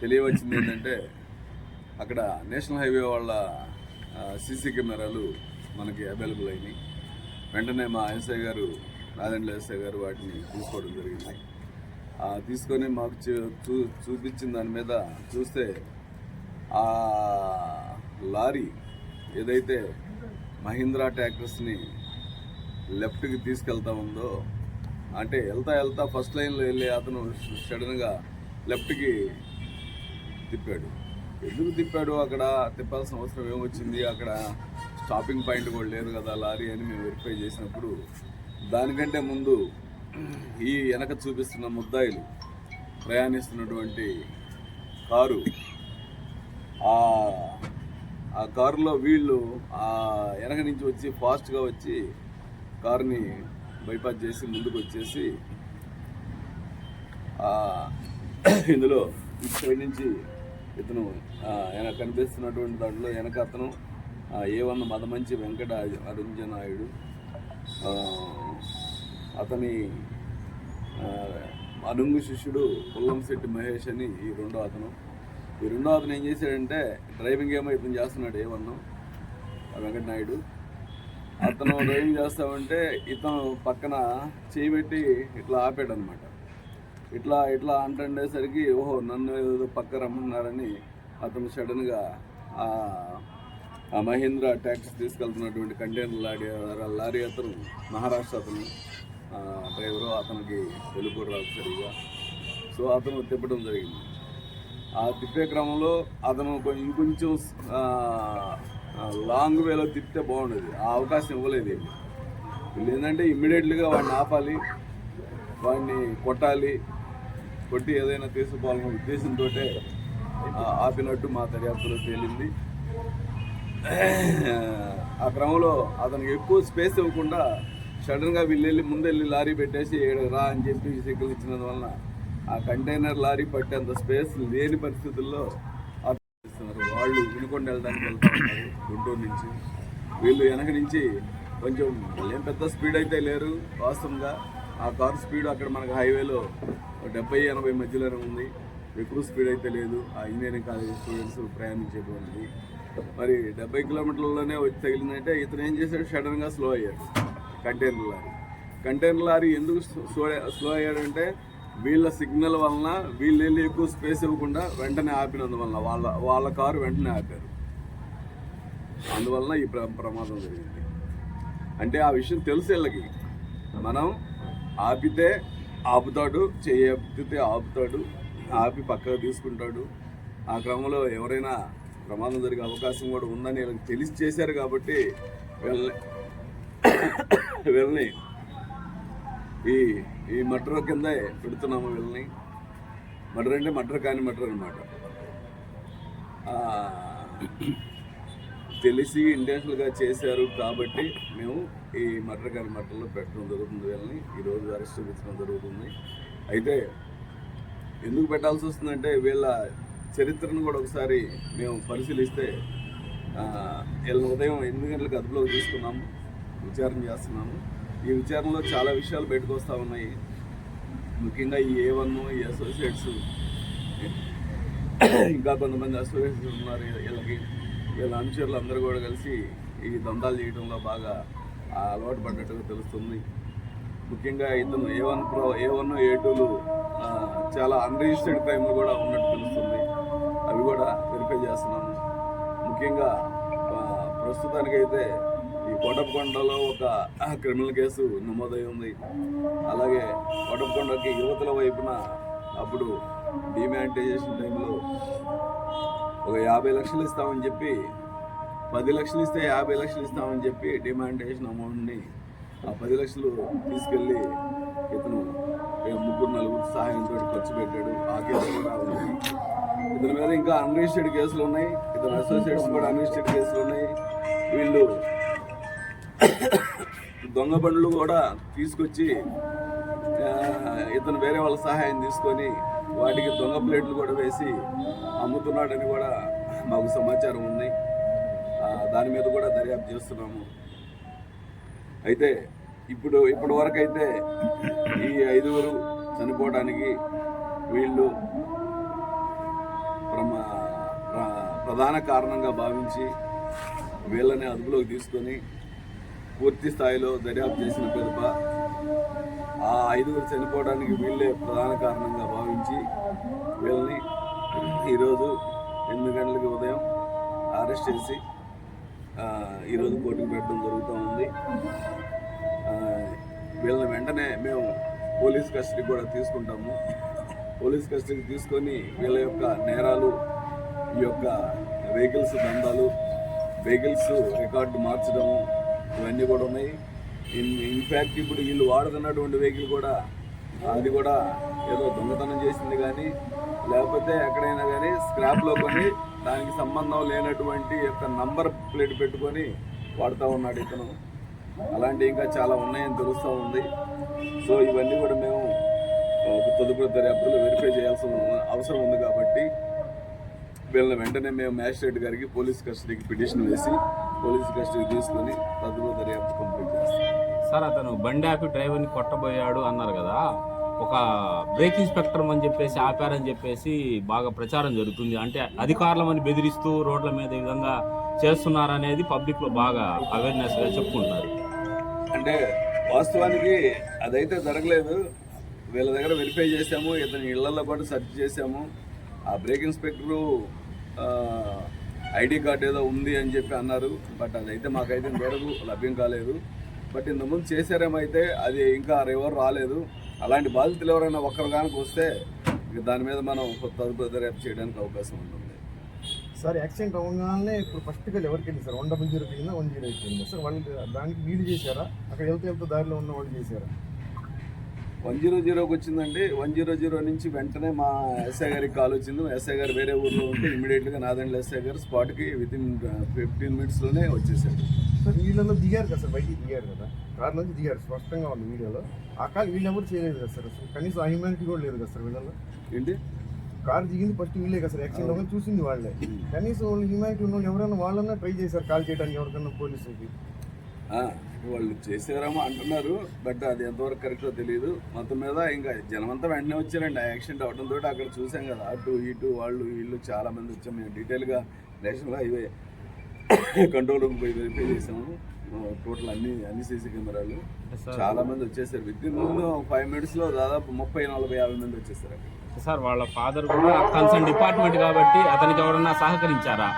తెలియవచ్చింది ఏంటంటే అక్కడ national highway వాళ్ళ సీసీ కెమెరాలు మనకి అవైలబుల్ అయినాయి. వెంటనే మా ఎస్ఐ గారు, నాదెండ్ల ఎస్ఐ గారు వాటిని తీసుకోవడం జరిగింది. తీసుకొని మాకు చూపించిన దాని మీద చూస్తే ఆ లారీ ఏదైతే మహీంద్రా ట్రాక్టర్స్ని లెఫ్ట్కి తీసుకెళ్తా ఉందో, అంటే వెళ్తా ఫస్ట్ లైన్లో వెళ్ళి అతను సడన్గా లెఫ్ట్కి తిప్పాడు. ఎందుకు తిప్పాడు? అక్కడ తిప్పాల్సిన అవసరం ఏమొచ్చింది? అక్కడ స్టాపింగ్ పాయింట్ కూడా లేదు కదా లారీ అని మేము వెరిఫై చేసినప్పుడు, దానికంటే ముందు ఈ వెనక చూపిస్తున్న ముద్దాయిలు ప్రయాణిస్తున్నటువంటి కారు, ఆ కారులో వీళ్ళు వెనక నుంచి వచ్చి ఫాస్ట్గా వచ్చి కారుని బైపాస్ చేసి ముందుకు వచ్చేసి ఇందులో ఇటు సైడ్ నుంచి ఇతను కనిపిస్తున్నటువంటి దాంట్లో వెనక అతను A1 మదమంచి వెంకట అరుంజనాయుడు, అతని అనుంగు శిష్యుడు పుల్లంశెట్టి మహేష్ అని ఈ రెండో అతను ఏం చేశాడంటే, డ్రైవింగ్ ఏమో ఇతను చేస్తున్నాడు A1 వెంకటనాయుడు. అతను డ్రైవింగ్ చేస్తామంటే ఇతను పక్కన చేయి పెట్టి ఇట్లా ఆపాడు అనమాట. ఇట్లా అంటుండేసరికి ఓహో నన్ను ఏదో పక్క రమ్మన్నారని అతను సడన్గా ఆ మహీంద్రా ట్యాక్సీ తీసుకెళ్తున్నటువంటి కంటైనర్ లారీ అతను మహారాష్ట్ర అతను డ్రైవరు, అతనికి తెలుగు రాదు సరిగా. సో అతను తిప్పడం జరిగింది. ఆ తిప్పే క్రమంలో అతను ఇంకొంచెం లాంగ్ వేలో తిప్పితే బాగుండేది. ఆ అవకాశం ఇవ్వలేదు వీళ్ళు. ఏంటంటే ఇమ్మీడియట్లీగా వాడిని ఆపాలి, వాడిని కొట్టి ఏదైనా తీసుకోవాలనే ఉద్దేశంతో ఆపినట్టు మా దర్యాప్తులో తేలింది. ఆ క్రమంలో అతనికి ఎక్కువ స్పేస్ ఇవ్వకుండా సడన్గా వీళ్ళు ముందెళ్ళి లారీ పెట్టేసి రా అని చెప్పి సిగ్నల్ ఇచ్చినందువలన ఆ కంటైనర్ లారీ పట్టేంత స్పేస్ లేని పరిస్థితుల్లో వాళ్ళు వినుకొండ వెళ్ళడానికి వెళ్తూ ఉన్నారు గుంటూరు నుంచి. వీళ్ళు వెనక నుంచి కొంచెం ఏం పెద్ద స్పీడ్ అయితే లేరు వాస్తవంగా. ఆ కారు స్పీడ్ అక్కడ మనకు హైవేలో 70-80 మధ్యలోనే ఉంది, ఎక్కువ స్పీడ్ అయితే లేదు. ఆ ఇంజనీరింగ్ కాలేజ్ స్టూడెంట్స్ ప్రయాణించేటువంటిది. మరి 70 కిలోమీటర్లలోనే వచ్చి తగిలిందంటే ఇతను ఏం చేశాడు, సడన్గా స్లో అయ్యాడు. కంటైనర్ లారీ ఎందుకు స్లో అయ్యాడంటే వీళ్ళ సిగ్నల్ వలన వీళ్ళు వెళ్ళి ఎక్కువ స్పేస్ ఇవ్వకుండా వెంటనే ఆపినందువలన వాళ్ళ కారు వెంటనే ఆపారు. అందువలన ఈ ప్రమాదం జరిగింది. అంటే ఆ విషయం తెలుసు వీళ్ళకి. మనం ఆపితే ఆపుతాడు, చేయతే ఆపుతాడు, ఆపి పక్కకు తీసుకుంటాడు. ఆ క్రమంలో ఎవరైనా ప్రమాదం జరిగే అవకాశం కూడా ఉందని వీళ్ళకి తెలిసి చేశారు కాబట్టి వీళ్ళని ఈ మర్డర్ కింద పెడుతున్నాము. వీళ్ళని మర్డర్ అంటే మర్డర్ కాని మర్డర్ అనమాట. తెలిసి ఇంటెన్షనల్గా చేశారు కాబట్టి మేము ఈ మర్డర్ కాని మర్డర్లో పెట్టడం జరుగుతుంది. వీళ్ళని ఈరోజు అరెస్ట్ చేయించడం జరుగుతుంది. అయితే ఎందుకు పెట్టాల్సి వస్తుందంటే వీళ్ళ చరిత్రను కూడా ఒకసారి మేము పరిశీలిస్తే వీళ్ళని ఉదయం 8 గంటలకు అదుపులోకి తీసుకున్నాము, విచారణ చేస్తున్నాము. ఈ విచారణలో చాలా విషయాలు బయటకు వస్తూ ఉన్నాయి. ముఖ్యంగా ఈ A1 ఈ అసోసియేట్స్, ఇంకా కొంతమంది అసోసియేట్స్ ఉన్నారు. వీళ్ళ అనుచరులు అందరూ కూడా కలిసి ఈ దందాలు చేయడంలో బాగా అలవాటు పడ్డట్టుగా తెలుస్తుంది. ముఖ్యంగా ఇతను A1 A2లు చాలా అన్రిజిస్టర్డ్ క్రైమ్లు కూడా ఉన్నట్టు తెలుస్తుంది. అవి కూడా వెరిఫై చేస్తున్నాము. ముఖ్యంగా ప్రస్తుతానికైతే ఈ కోటప్పకొండలో ఒక క్రిమినల్ కేసు నమోదై ఉంది. అలాగే కోటప్పకొండకి యువతల వైపున అప్పుడు డిమానిటైజేషన్ టైంలో ఒక 50 లక్షలు ఇస్తామని చెప్పి, 10 లక్షలు ఇస్తే 50 లక్షలు ఇస్తామని చెప్పి డిమానిటైజేషన్ అమౌంట్ని ఆ 10 లక్షలు తీసుకెళ్ళి ఇతను 3-4 సహాయంతో ఖర్చు పెట్టాడు. ఆ కేసు కూడా ఉంది. ఇతని మీద ఇంకా అన్రిజిస్టర్డ్ కేసులు ఉన్నాయి. ఇతని అసోసియేట్స్ కూడా అన్రిజిస్టర్డ్ కేసులు ఉన్నాయి. వీళ్ళు దొంగ బండ్లు కూడా తీసుకొచ్చి ఇతను వేరే వాళ్ళ సహాయం తీసుకొని వాటికి దొంగ ప్లేట్లు కూడా వేసి అమ్ముతున్నాడని కూడా మాకు సమాచారం ఉంది. దాని మీద కూడా దర్యాప్తు చేస్తున్నాము. అయితే ఇప్పటి వరకు అయితే ఈ 5 చనిపోవడానికి వీళ్ళు ప్రధాన కారణంగా భావించి వీళ్ళని అదుపులోకి తీసుకొని పూర్తి స్థాయిలో దర్యాప్తు చేసిన పిదప ఆ 5గురు చనిపోవడానికి వీళ్ళే ప్రధాన కారణంగా భావించి వీళ్ళని ఈరోజు 8 గంటలకి ఉదయం అరెస్ట్ చేసి ఈరోజు కోర్టుకు పెట్టడం జరుగుతూ ఉంది. వీళ్ళని వెంటనే మేము పోలీస్ కస్టడీ కూడా తీసుకుంటాము. పోలీస్ కస్టడీ తీసుకొని వీళ్ళ యొక్క నేరాలు, ఈ యొక్క వెహికల్స్ దందాలు, వెహికల్స్ రికార్డు మార్చడము ఇవన్నీ కూడా ఉన్నాయి. ఇన్ఫ్యాక్ట్ ఇప్పుడు వీళ్ళు వాడుతున్నటువంటి వెహికల్ కూడా అది కూడా ఏదో దొంగతనం చేసింది కానీ లేకపోతే ఎక్కడైనా కానీ స్క్రాప్లో కొని దానికి సంబంధం లేనటువంటి యొక్క నంబర్ ప్లేట్ పెట్టుకొని వాడుతూ ఉన్నాడు ఇతను. అలాంటివి ఇంకా చాలా ఉన్నాయని తెలుస్తూ ఉంది. సో ఇవన్నీ కూడా మేము తదుపరి దర్యాప్తులో వెరిఫై చేయాల్సిన అవసరం ఉంది కాబట్టి వీళ్ళని వెంటనే మేము మ్యాజిస్ట్రేట్ గారికి పోలీస్ కస్టడీకి పిటిషన్ వేసి పోలీస్ కస్టడీ తీసుకొని తదుపరి దర్యాప్తు కంప్లీట్ చేస్తాం. సార్, అతను బండి ఆపి డ్రైవర్ని కొట్టబోయాడు అన్నారు కదా, ఒక బ్రేక్ ఇన్స్పెక్టర్ అని చెప్పేసి ఆపారని చెప్పేసి బాగా ప్రచారం జరుగుతుంది. అంటే అధికారులమని బెదిరిస్తూ రోడ్ల మీద ఈ విధంగా చేస్తున్నారనేది పబ్లిక్లో బాగా అవేర్నెస్గా చెప్పుకుంటున్నారు. అంటే వాస్తవానికి అదైతే జరగలేదు. వీళ్ళ దగ్గర వెరిఫై చేసాము, ఇతని ఇళ్లలో కూడా సెర్చ్ చేసాము. ఆ బ్రేక్ ఇన్స్పెక్టరు ఐడి కార్డు ఏదో ఉంది అని చెప్పి అన్నారు. బట్ అదైతే మాకైతే ఇంతవరకు లభ్యం కాలేదు. బట్ ఇంతకుముందు చేశారేమైతే అది ఇంకా ఎవరు రాలేదు. అలాంటి బాధితులు ఎవరైనా ఒక్కరు కనుక వస్తే దాని మీద మనం తదుపరి దర్యాప్తు చేయడానికి అవకాశం ఉంటుంది. సార్, యాక్సిడెంట్ అవ్వగానే ఇప్పుడు ఫస్ట్గా ఎవరికి వెళ్ళి సార్ 100 కింద 108 కింద సార్ వాళ్ళు దానికి లీడ్ చేశారా? అక్కడ వెళ్తే దారిలో ఉన్న వాళ్ళు చేశారా? 100కి వచ్చిందండి. 100 నుంచి వెంటనే మా ఎస్ఐ గారికి కాల్ వచ్చింది. ఎస్ఐ గారు వేరే ఊర్లో ఉంటే ఇమీడియట్గా నాదండ్ల ఎస్ఐ గారు స్పాట్కి వితిన్ 15 మినిట్స్లోనే వచ్చేసారు. సార్ వీళ్ళలో దిగారు కదా సార్, బయటికి దిగారు కదా, కారు నుంచి దిగారు, స్పష్టంగా ఉంది వీడియోలో. ఆ కాల్ వీళ్ళు ఎవరు చేయలేదు కదా సార్, అసలు కనీసం ఆ హ్యూమానిటీ కూడా లేదు కదా సార్ వీళ్ళలో. ఏంటి కారు దిగింది ఫస్ట్ వీళ్ళే కదా సార్, యాక్సిడెంట్ అవ్వని చూసింది వాళ్ళే. కనీసం వాళ్ళు హ్యూమానిటీ ఉన్న వాళ్ళు ఎవరైనా వాళ్ళన్నా ట్రై చేశారు కాల్ చేయడానికి ఎవరికన్నా పోలీసులకి? వాళ్ళు చేసారేమో అంటున్నారు, బట్ అది ఎంతవరకు కరెక్టో తెలియదు. మొత్తం మీద ఇంకా జనమంతా వెంటనే వచ్చారండి. ఆ యాక్సిడెంట్ అవడంతో అక్కడ చూసాం కదా, అటు ఇటు వాళ్ళు వీళ్ళు చాలా మంది వచ్చాము. మేము డీటెయిల్గా నేషనల్ హైవే కంట్రోల్ రూమ్ పోయి వెరిఫై చేసాము. టోటల్ అన్ని సీసీ కెమెరాలు చాలా మంది వచ్చేసారు. వితిన్ 5 మినిట్స్లో దాదాపు 30-40-50 మంది వచ్చేసారు. సార్, వాళ్ళ ఫాదర్ కూడా కన్సర్న్ డిపార్ట్మెంట్ కాబట్టి అతనికి ఎవరన్నా సహకరించారా?